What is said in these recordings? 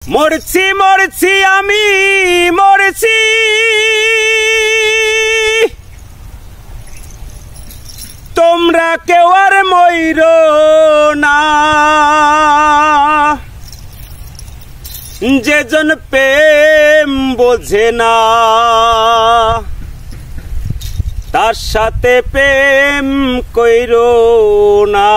মরছি মরছি আমি মরছি তোমরা কেউ আর মইরো না যেজন প্রেম বোঝে না তার সাথে প্রেম কইরো না।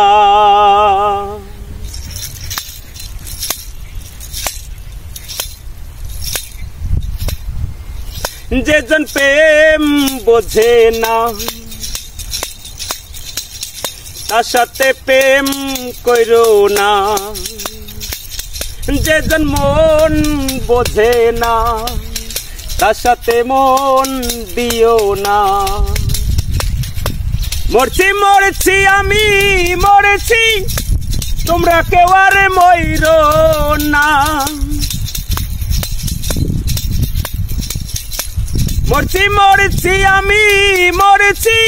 যেজন প্রেম বোঝে না তার সাথে প্রেম কইরো না। যেজন মন বোঝে না তার সাথে মন দিও না। মরছি মরছি আমি মরছি তোমরা কেউ আর মইরো না। মরছি মরছি আমি মরছি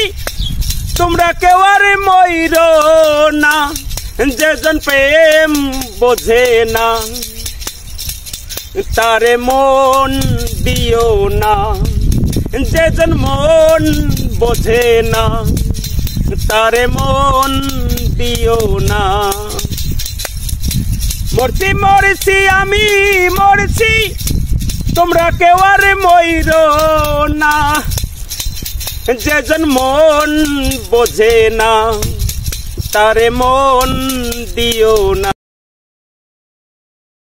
তোমরা কেউ আর মইরো না। যেজন প্রেম বোঝে না তারে মন দিও না। যেজন মন বোঝে না তারে মন দিও না। মরছি মরছি আমি মরছি তোমরা কেউ আর মইরো না। যেজন মন বোঝে না তারে মন দিও না।